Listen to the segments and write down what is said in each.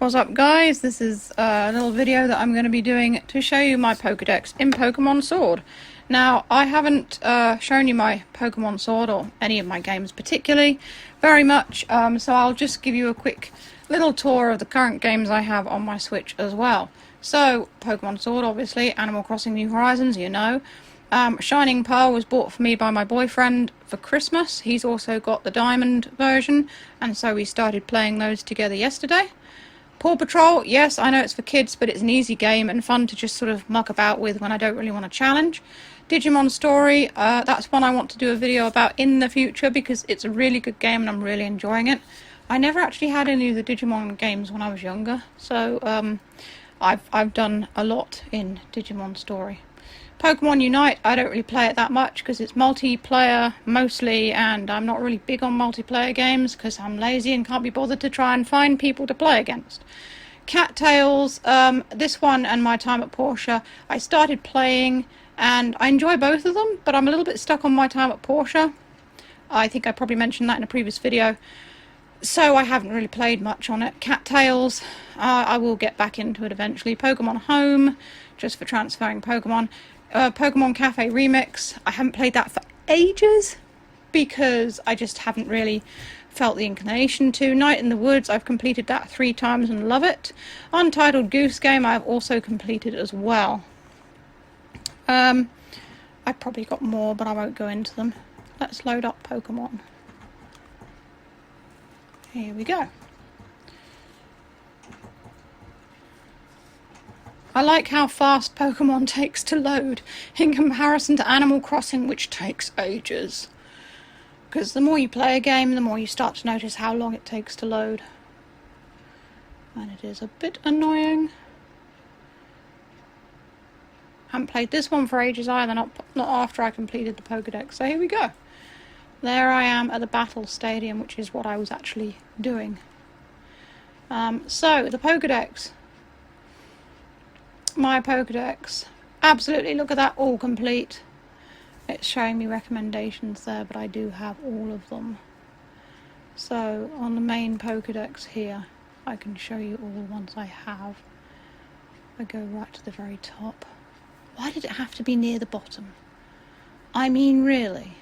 What's up guys, this is a little video that I'm going to be doing to show you my Pokedex in Pokemon Sword. Now, I haven't shown you my Pokemon Sword, or any of my games particularly, very much, so I'll just give you a quick little tour of the current games I have on my Switch as well. So, Pokemon Sword, obviously, Animal Crossing New Horizons, you know. Shining Pearl was bought for me by my boyfriend for Christmas. He's also got the Diamond version, and so we started playing those together yesterday. Paw Patrol, yes, I know it's for kids, but it's an easy game and fun to just sort of muck about with when I don't really want to challenge. Digimon Story, that's one I want to do a video about in the future because it's a really good game and I'm really enjoying it. I never actually had any of the Digimon games when I was younger, so I've done a lot in Digimon Story. Pokemon Unite, I don't really play it that much because it's multiplayer mostly, and I'm not really big on multiplayer games because I'm lazy and can't be bothered to try and find people to play against. Cattails, this one and my time at Porsche, I started playing and I enjoy both of them, but I'm a little bit stuck on my time at Porsche. I think I probably mentioned that in a previous video. So I haven't really played much on it. Cattails, I will get back into it eventually. Pokemon Home, just for transferring Pokemon. Pokemon Cafe Remix, I haven't played that for ages because I just haven't really felt the inclination to. Night in the Woods, I've completed that 3 times and love it. Untitled Goose Game, I've also completed as well. I've probably got more, but I won't go into them. Let's load up Pokemon. Here we go. I like how fast Pokemon takes to load in comparison to Animal Crossing, which takes ages. Because the more you play a game, the more you start to notice how long it takes to load. And it is a bit annoying. Haven't played this one for ages either, not after I completed the Pokedex. So here we go. There I am at the Battle Stadium, which is what I was actually doing. So, the Pokedex. My Pokedex. Absolutely, look at that, all complete. It's showing me recommendations there, but I do have all of them. So, on the main Pokedex here, I can show you all the ones I have. I go right to the very top. Why did it have to be near the bottom? I mean, really?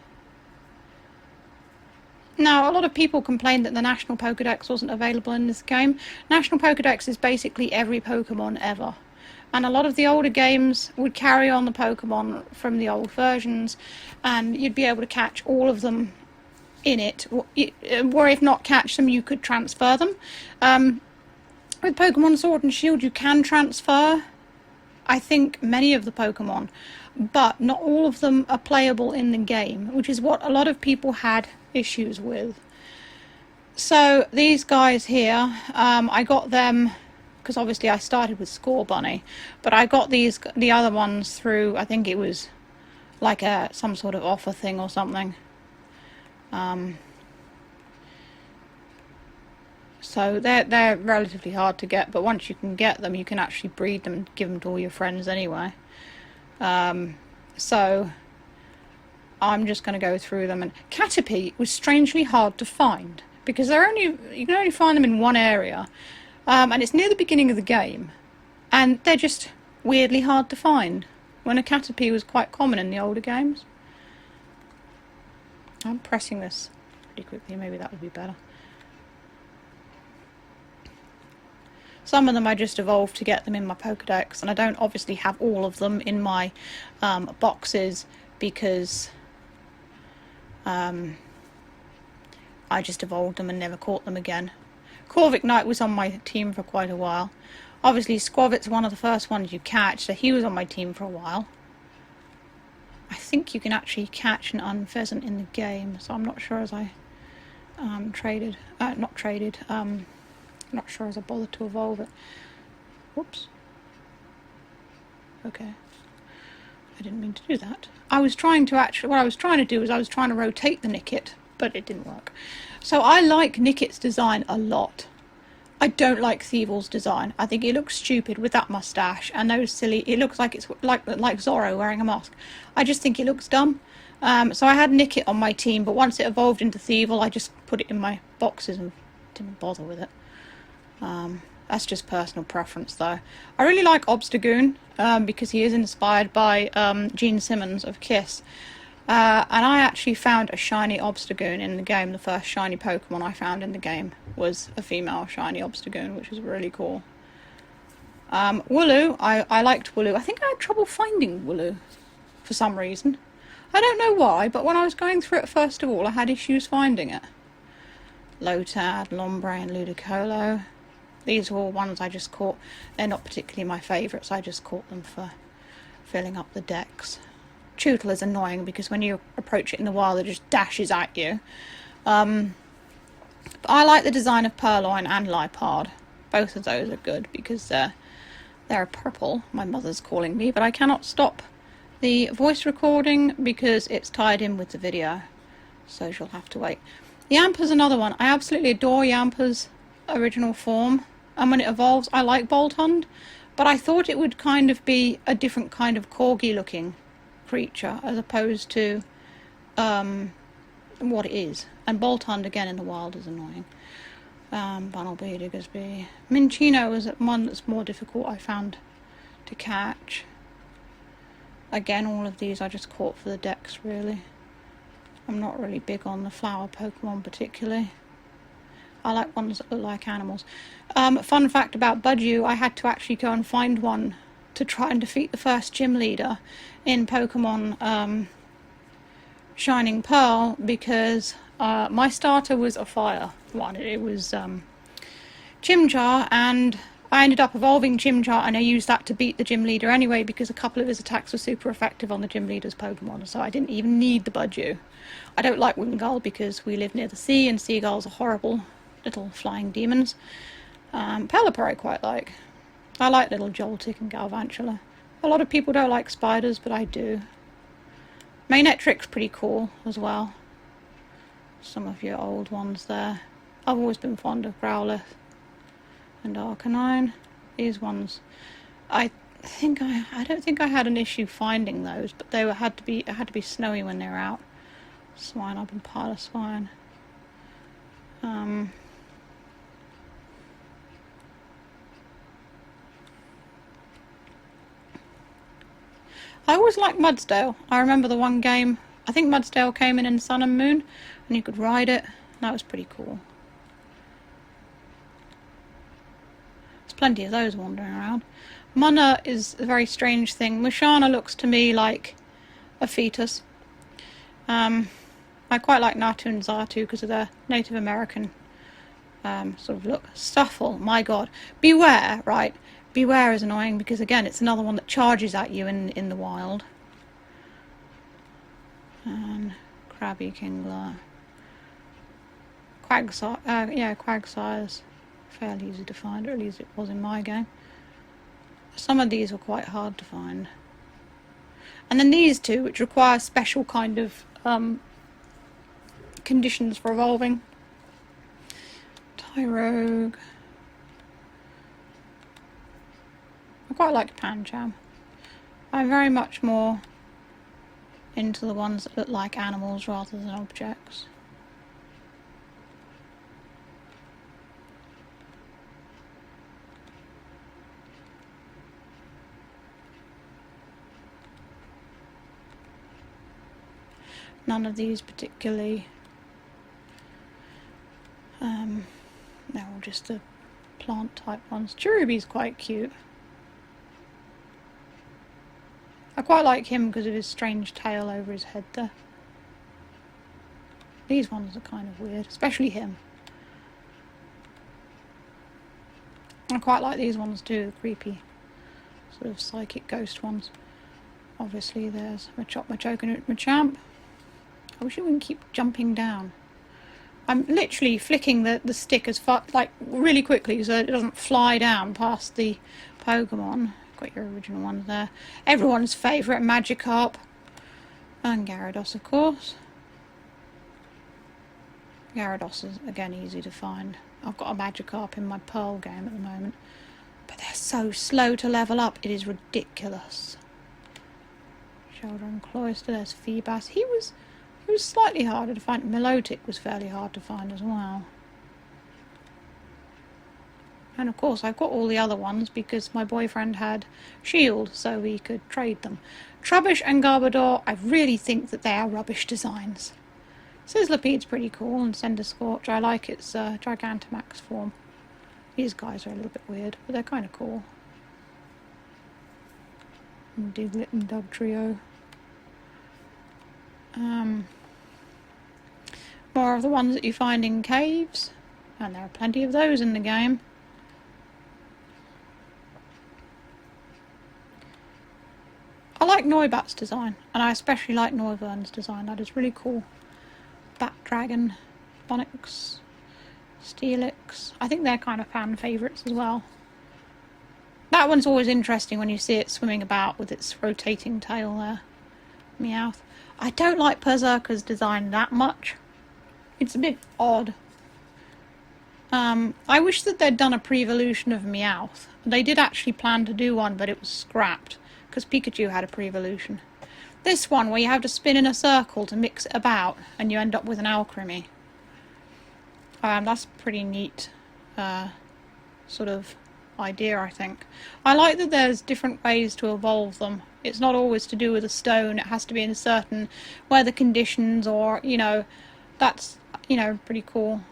Now, a lot of people complained that the National Pokedex wasn't available in this game. National Pokedex is basically every Pokemon ever. And a lot of the older games would carry on the Pokemon from the old versions, and you'd be able to catch all of them in it. Or if not catch them, you could transfer them. With Pokemon Sword and Shield, you can transfer, I think, many of the Pokemon, but not all of them are playable in the game, which is what a lot of people had issues with. So these guys here, I got them because obviously I started with Score Bunny, but I got the other ones through, I think it was like some sort of offer thing or something. So they're relatively hard to get, but once you can get them, you can actually breed them and give them to all your friends anyway. So I'm just going to go through them. And Caterpie was strangely hard to find because you can only find them in one area, and it's near the beginning of the game, and they're just weirdly hard to find when a Caterpie was quite common in the older games. I'm pressing this pretty quickly, maybe that would be better. Some of them I just evolved to get them in my Pokedex, and I don't obviously have all of them in my boxes because I just evolved them and never caught them again. Corviknight was on my team for quite a while. Obviously Squavit's one of the first ones you catch, so he was on my team for a while. I think you can actually catch an Unpheasant in the game, so I'm not sure as I not sure as I bothered to evolve it. Whoops. Okay. I didn't mean to do that. What I was trying to do is I was trying to rotate the Nickit, but it didn't work. So I like Nickit's design a lot. I don't like Thievel's design. I think he looks stupid with that mustache and those silly, it looks like it's like Zorro wearing a mask. I just think it looks dumb. So I had Nickit on my team, but once it evolved into Thievel, I just put it in my boxes and didn't bother with it. That's just personal preference, though. I really like Obstagoon because he is inspired by Gene Simmons of Kiss. And I actually found a shiny Obstagoon in the game. The first shiny Pokemon I found in the game was a female shiny Obstagoon, which is really cool. Wooloo, I liked Wooloo. I think I had trouble finding Wooloo for some reason. I don't know why, but when I was going through it first of all, I had issues finding it. Lotad, Lombre and Ludicolo. These are all ones I just caught. They're not particularly my favourites, I just caught them for filling up the decks. Tootle is annoying because when you approach it in the wild, it just dashes at you. But I like the design of Purloin and Lipard. Both of those are good because they're purple, my mother's calling me, but I cannot stop the voice recording because it's tied in with the video. So she'll have to wait. Yampa's another one. I absolutely adore Yampa's original form. And when it evolves, I like Boltund. But I thought it would kind of be a different kind of corgi-looking creature as opposed to what it is. And Boltund, again, in the wild is annoying. Bunnelby, Diggersby. Minccino is one that's more difficult, I found, to catch. Again, all of these I just caught for the decks, really. I'm not really big on the flower Pokemon particularly. I like ones that look like animals. Fun fact about Budgie, I had to actually go and find one to try and defeat the first gym leader in Pokemon Shining Pearl because my starter was a fire one. It was Chimchar, and I ended up evolving Chimchar, and I used that to beat the gym leader anyway because a couple of his attacks were super effective on the gym leader's Pokemon, so I didn't even need the Budgie. I don't like Wingull because we live near the sea and seagulls are horrible little flying demons. Pelipper I quite like. I like little Joltik and Galvantula. A lot of people don't like spiders, but I do. Manectric's pretty cool as well. Some of your old ones there. I've always been fond of Growlithe and Arcanine. These ones, I don't think I had an issue finding those, but it had to be snowy when they were out. Swine up and Pile of Swine. I always liked Mudsdale. I remember the one game, I think Mudsdale came in Sun and Moon, and you could ride it. That was pretty cool. There's plenty of those wandering around. Munna is a very strange thing. Mushana looks to me like a fetus. I quite like Natu and Xatu because of their Native American sort of look. Stuffle, my god. Beware, right? Beware is annoying because, again, it's another one that charges at you in the wild. And Krabby Kingler. Quagsire's fairly easy to find, or at least it was in my game. Some of these were quite hard to find. And then these two, which require special kind of conditions for evolving. Tyrogue. I quite like Pancham. I'm very much more into the ones that look like animals rather than objects. None of these particularly. They're all just the plant type ones. Cherubi's quite cute. I quite like him because of his strange tail over his head there. These ones are kind of weird, especially him. I quite like these ones too, the creepy sort of psychic ghost ones. Obviously there's Machoke and Machamp. I wish it wouldn't keep jumping down. I'm literally flicking the stick as far, like, really quickly so it doesn't fly down past the Pokemon. Got your original ones there. Everyone's favourite, Magikarp. And Gyarados, of course. Gyarados is, again, easy to find. I've got a Magikarp in my Pearl game at the moment. But they're so slow to level up. It is ridiculous. Shoulder and Cloyster. There's Feebas. He was slightly harder to find. Milotic was fairly hard to find as well. And of course I've got all the other ones because my boyfriend had Shield, so we could trade them. Trubbish and Garbodor, I really think that they are rubbish designs. Sizzlipede's pretty cool, and Centiskorch, I like its Gigantamax form. These guys are a little bit weird, but they're kind of cool. And Diglett and Dugtrio. More of the ones that you find in caves, and there are plenty of those in the game. I like Noibat's design, and I especially like Noivern's design. That is really cool. Bat Dragon, Bonix, Steelix. I think they're kind of fan favourites as well. That one's always interesting when you see it swimming about with its rotating tail there. Meowth. I don't like Berserker's design that much. It's a bit odd. I wish that they'd done a pre-evolution of Meowth. They did actually plan to do one, but it was scrapped because Pikachu had a pre-evolution. This one, where you have to spin in a circle to mix it about, and you end up with an Alcremie. That's a pretty neat sort of idea, I think. I like that there's different ways to evolve them. It's not always to do with a stone. It has to be in certain weather conditions, or, you know, that's, you know, pretty cool.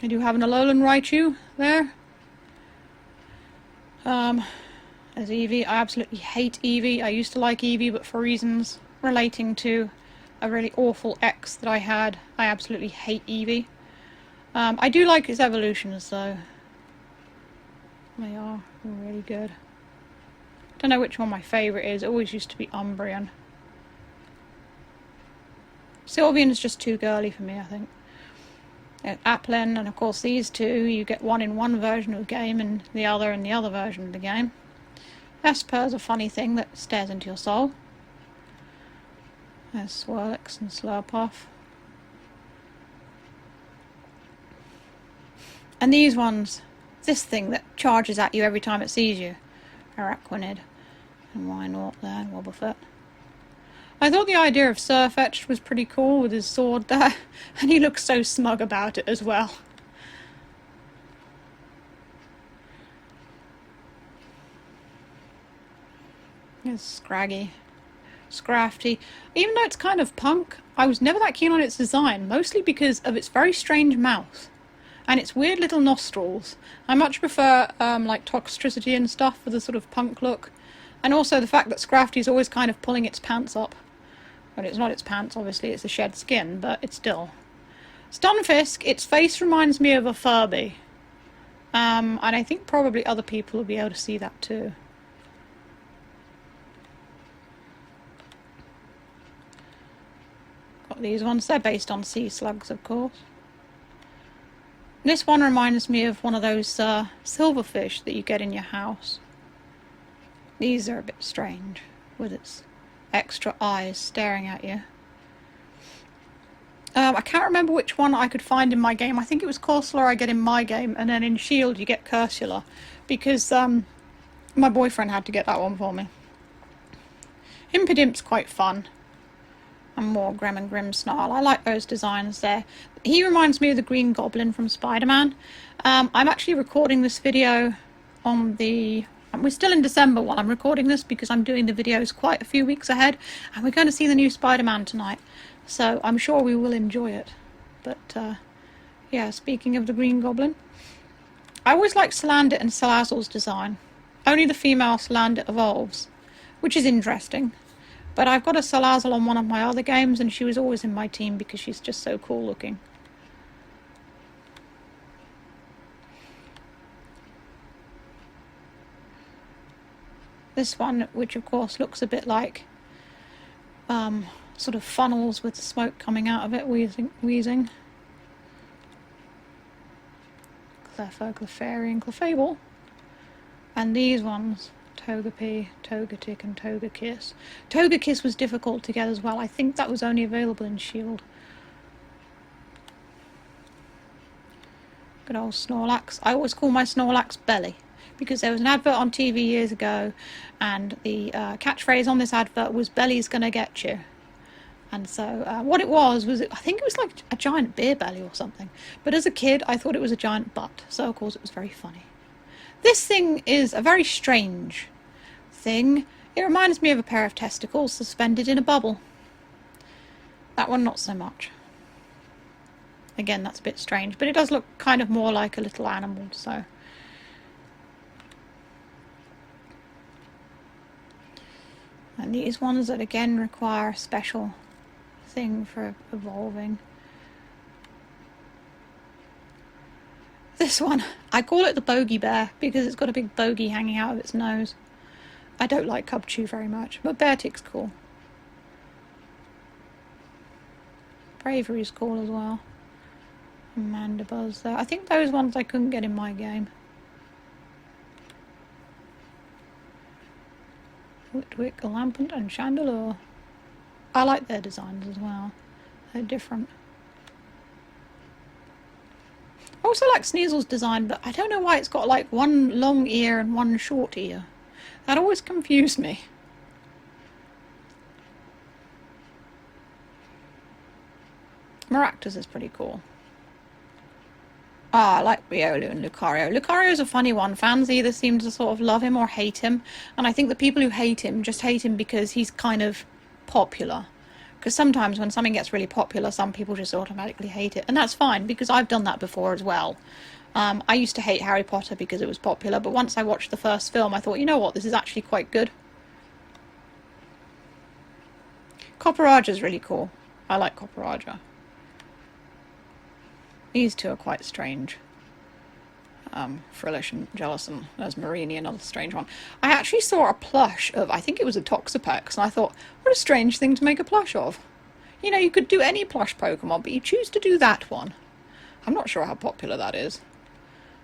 I do have an Alolan Raichu there. There's Eevee. I absolutely hate Eevee. I used to like Eevee, but for reasons relating to a really awful ex that I had, I absolutely hate Eevee. I do like its evolutions, though. They are really good. Don't know which one my favourite is. It always used to be Umbreon. Sylveon's just too girly for me, I think. Applin, and of course these two, you get one in one version of the game and the other in the other version of the game. Esper's a funny thing that stares into your soul. There's Swirlix and Slurpuff. And these ones, this thing that charges at you every time it sees you. Araquanid. And Wynaut there, and Wobbuffet. I thought the idea of Sirfetch'd was pretty cool with his sword there, and he looks so smug about it as well. There's Scraggy. Scrafty. Even though it's kind of punk, I was never that keen on its design, mostly because of its very strange mouth and its weird little nostrils. I much prefer like Toxtricity and stuff for the sort of punk look, and also the fact that Scrafty's always kind of pulling its pants up. Well, it's not its pants, obviously, it's a shed skin, but it's still. Stunfisk, its face reminds me of a Furby. And I think probably other people will be able to see that too. Got these ones, they're based on sea slugs, of course. This one reminds me of one of those silverfish that you get in your house. These are a bit strange, with its extra eyes staring at you. I can't remember which one I could find in my game. I think it was Corsola I get in my game, and then in Shield you get Cursula, because my boyfriend had to get that one for me. Impidimp's quite fun. And more Grem and Grimmsnarl. I like those designs there. He reminds me of the Green Goblin from Spider-Man. I'm actually recording this video on the... We're still in December while I'm recording this because I'm doing the videos quite a few weeks ahead, and we're going to see the new Spider-Man tonight. So I'm sure we will enjoy it. But, yeah, speaking of the Green Goblin, I always like Salandit and Salazzle's design. Only the female Salandit evolves, which is interesting. But I've got a Salazzle on one of my other games, and she was always in my team because she's just so cool looking. This one, which of course looks a bit like sort of funnels with smoke coming out of it, wheezing. Clefairy, Clefairy and Clefable. And these ones, Togepi, Togetic and Togekiss. Togekiss was difficult to get as well. I think that was only available in Shield. Good old Snorlax. I always call my Snorlax Belly, because there was an advert on TV years ago, and the catchphrase on this advert was "Belly's gonna get you." And so what it was I think it was like a giant beer belly or something. But as a kid, I thought it was a giant butt. So, of course, it was very funny. This thing is a very strange thing. It reminds me of a pair of testicles suspended in a bubble. That one, not so much. Again, that's a bit strange. But it does look kind of more like a little animal, so... And these ones that, again, require a special thing for evolving. This one, I call it the bogey bear because it's got a big bogey hanging out of its nose. I don't like Cubchoo very much, but Beartick's cool. Bravery's cool as well. Mandibuzz there. I think those ones I couldn't get in my game. Witwick, Lampant and Chandelure. I like their designs as well. They're different. I also like Sneasel's design, but I don't know why it's got like one long ear and one short ear. That always confused me. Maractus is pretty cool. I like Riolu and Lucario. Lucario's a funny one. Fans either seem to sort of love him or hate him. And I think the people who hate him just hate him because he's kind of popular. Because sometimes when something gets really popular, some people just automatically hate it. And that's fine, because I've done that before as well. I used to hate Harry Potter because it was popular, but once I watched the first film, I thought, you know what, this is actually quite good. Copperaja's really cool. I like Copperaja. These two are quite strange. Frillish and Jellicent. There's Marini, another strange one. I actually saw a plush of, I think it was a Toxapex, and I thought, what a strange thing to make a plush of. You know, you could do any plush Pokemon, but you choose to do that one. I'm not sure how popular that is.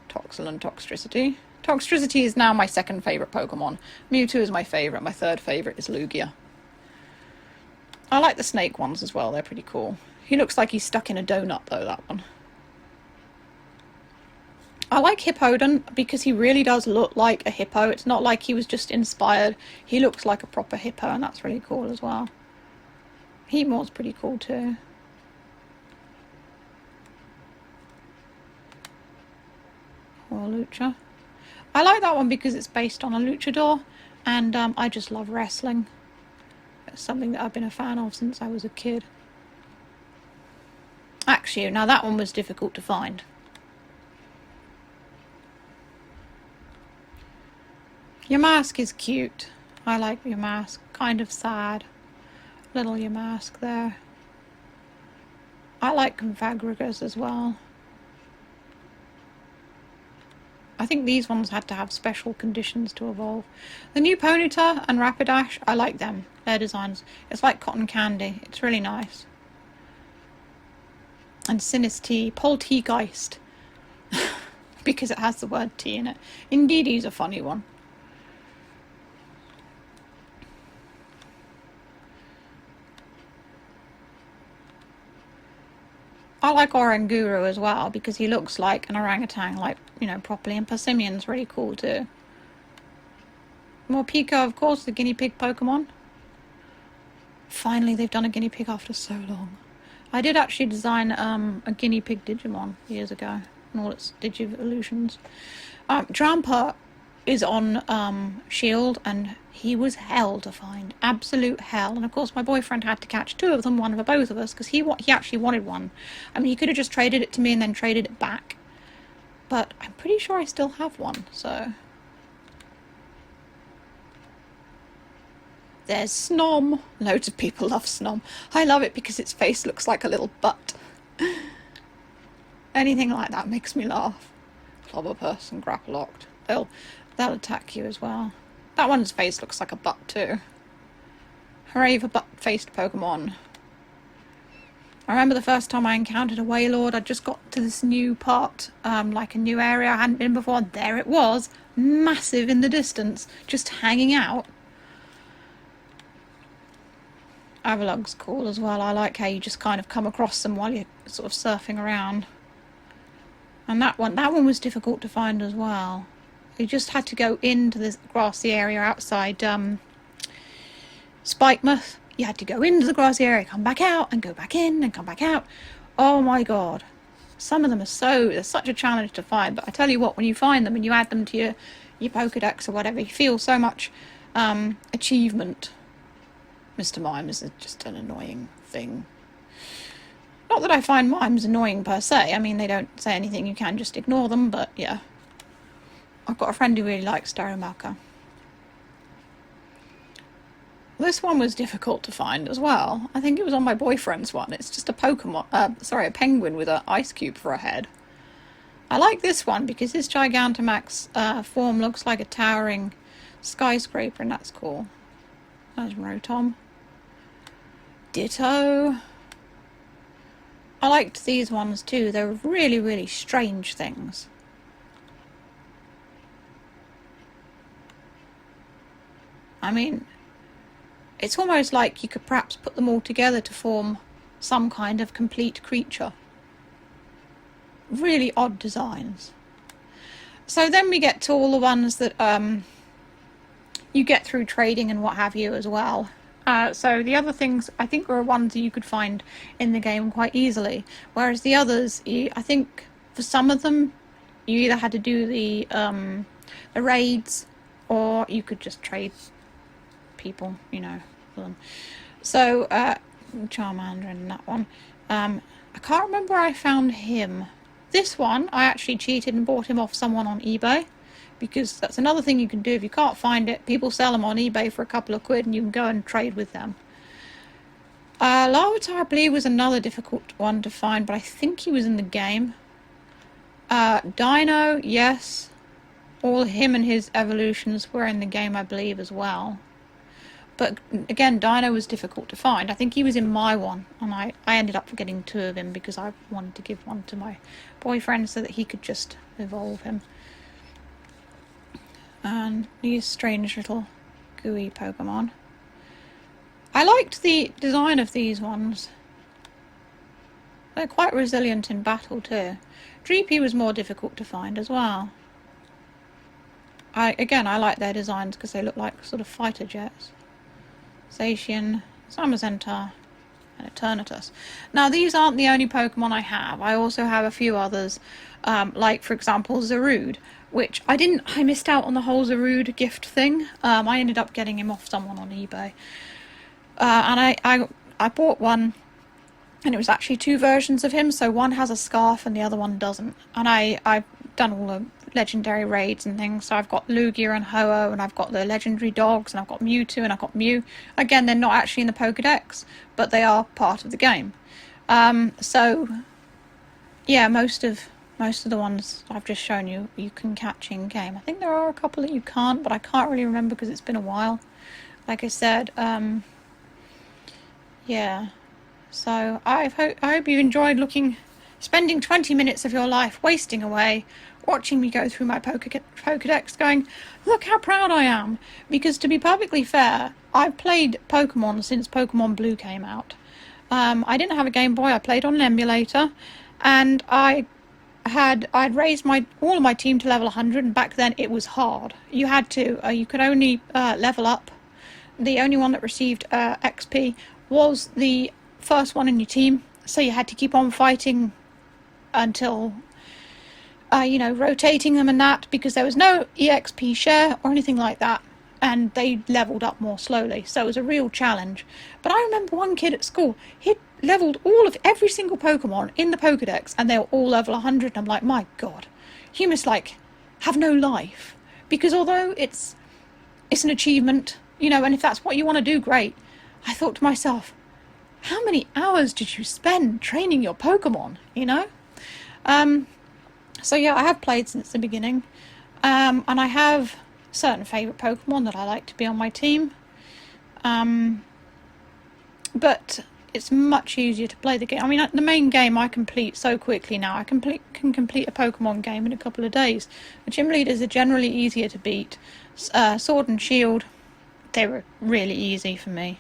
Toxel and Toxtricity. Toxtricity is now my second favourite Pokemon. Mewtwo is my favourite. My third favourite is Lugia. I like the snake ones as well. They're pretty cool. He looks like he's stuck in a donut, though, that one. I like Hippowdon because he really does look like a hippo. It's not like he was just inspired. He looks like a proper hippo, and that's really cool as well. Heatmore's pretty cool too. Or Lucha. I like that one because it's based on a luchador, and I just love wrestling. It's something that I've been a fan of since I was a kid. Actually, now that one was difficult to find. Yamask is cute. I like Yamask. Kind of sad. Little Yamask there. I like Confagragas as well. I think these ones had to have special conditions to evolve. The new Ponyta and Rapidash, I like them. Their designs. It's like cotton candy. It's really nice. And Sinistea, Poltegeist. Because it has the word T in it. Indeedee's a funny one. I like Oranguru as well, because he looks like an orangutan, like, you know, properly. And Persimmion's really cool too. Morpeko, of course, the guinea pig Pokemon. Finally, they've done a guinea pig after so long. I did actually design a guinea pig Digimon years ago, and all its Digivolutions. Drampa is on Shield, and he was hell to find. Absolute hell. And of course my boyfriend had to catch two of them, one for both of us, because he actually wanted one. I mean, he could have just traded it to me and then traded it back. But I'm pretty sure I still have one, so... There's Snom. Loads of people love Snom. I love it because its face looks like a little butt. Anything like that makes me laugh. Clobberpuss and Grapploct. They'll attack you as well. That one's face looks like a butt too. Hooray for butt-faced Pokemon. I remember the first time I encountered a Wailord, I just got to this new part, like a new area I hadn't been before. There it was, massive in the distance, just hanging out. Avalug's cool as well. I like how you just kind of come across them while you're sort of surfing around. And that one was difficult to find as well. You just had to go into this grassy area outside Spikemuth. You had to go into the grassy area, come back out, and go back in, and come back out. Oh my god. Some of them they're such a challenge to find, but I tell you what, when you find them and you add them to your Pokedex or whatever, you feel so much achievement. Mr. Mimes is just an annoying thing. Not that I find mimes annoying per se. I mean, they don't say anything, you can just ignore them, but yeah. I've got a friend who really likes Darumaka. This one was difficult to find as well. I think it was on my boyfriend's one. It's just a a penguin with an ice cube for a head. I like this one because his Gigantamax form looks like a towering skyscraper, and that's cool. There's Rotom. Ditto. I liked these ones too. They were really, really strange things. I mean, it's almost like you could perhaps put them all together to form some kind of complete creature. Really odd designs. So then we get to all the ones that you get through trading and what have you as well. So the other things I think were ones that you could find in the game quite easily, whereas the others, I think for some of them you either had to do the raids or you could just trade people, you know, for them. So Charmander in that one. I can't remember where I found him. This one I actually cheated and bought him off someone on eBay, because that's another thing you can do if you can't find it. People sell them on eBay for a couple of quid and you can go and trade with them. Larvitar, I believe, was another difficult one to find, but I think he was in the game. Dino, yes. All him and his evolutions were in the game, I believe, as well. But again, Dino was difficult to find. I think he was in my one, and I ended up getting 2 of him because I wanted to give one to my boyfriend so that he could just evolve him. And these strange little gooey Pokemon. I liked the design of these ones. They're quite resilient in battle too. Dreepy was more difficult to find as well. I like their designs because they look like sort of fighter jets. Zacian, Zamazenta, and Eternatus. Now these aren't the only Pokemon I have. I also have a few others, like for example Zarude, which I missed out on the whole Zarude gift thing. I ended up getting him off someone on eBay. And I bought one, and it was actually 2 versions of him, so one has a scarf and the other one doesn't. And I've done all the legendary raids and things, so I've got Lugia and Ho-Oh, and I've got the legendary dogs, and I've got Mewtwo, and I've got Mew. Again, they're not actually in the Pokedex, but they are part of the game. So yeah, most of the ones I've just shown you, you can catch in game. I think there are a couple that you can't, but I can't really remember because it's been a while. Like I said, yeah. So I hope you enjoyed spending 20 minutes of your life wasting away watching me go through my Pokedex going, look how proud I am. Because to be perfectly fair, I've played Pokemon since Pokemon Blue came out. I didn't have a Game Boy, I played on an emulator, and I'd raised all of my team to level 100, and back then it was hard. You had to, you could only level up. The only one that received XP was the first one in your team, so you had to keep on fighting until rotating them and that, because there was no EXP share or anything like that, and they leveled up more slowly, so it was a real challenge. But I remember one kid at school, he'd leveled every single Pokemon in the Pokedex, and they were all level 100, and I'm like, my god, you must have no life. Because although it's an achievement, and if that's what you want to do, great. I thought to myself, how many hours did you spend training your Pokemon, So yeah, I have played since the beginning, and I have certain favourite Pokemon that I like to be on my team, but it's much easier to play the game. I mean, the main game I complete so quickly now. I can complete a Pokemon game in a couple of days. The gym leaders are generally easier to beat. Sword and Shield, they were really easy for me.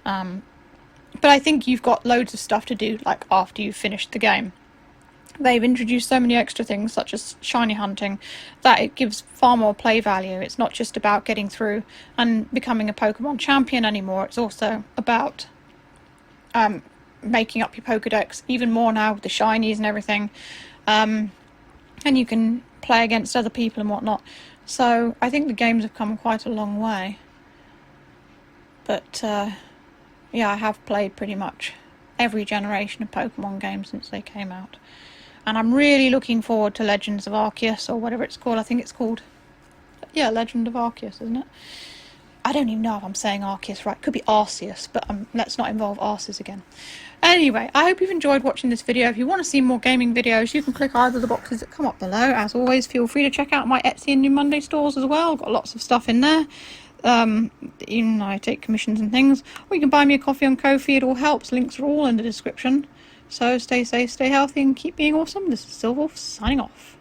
But I think you've got loads of stuff to do, after you've finished the game. they've introduced so many extra things, such as shiny hunting, that it gives far more play value. It's not just about getting through and becoming a Pokemon champion anymore. It's also about making up your Pokedex even more now with the shinies and everything. And you can play against other people and whatnot. So I think the games have come quite a long way. But yeah, I have played pretty much every generation of Pokemon games since they came out. And I'm really looking forward to Legends of Arceus, or whatever it's called. I think it's called... yeah, Legend of Arceus, isn't it? I don't even know if I'm saying Arceus right. It could be Arceus, but let's not involve arses again. Anyway, I hope you've enjoyed watching this video. If you want to see more gaming videos, you can click either of the boxes that come up below. As always, feel free to check out my Etsy and New Monday stores as well. I've got lots of stuff in there. Even I take commissions and things. Or you can buy me a coffee on Ko-fi. It all helps. Links are all in the description. So stay safe, stay healthy, and keep being awesome. This is Silverwolf signing off.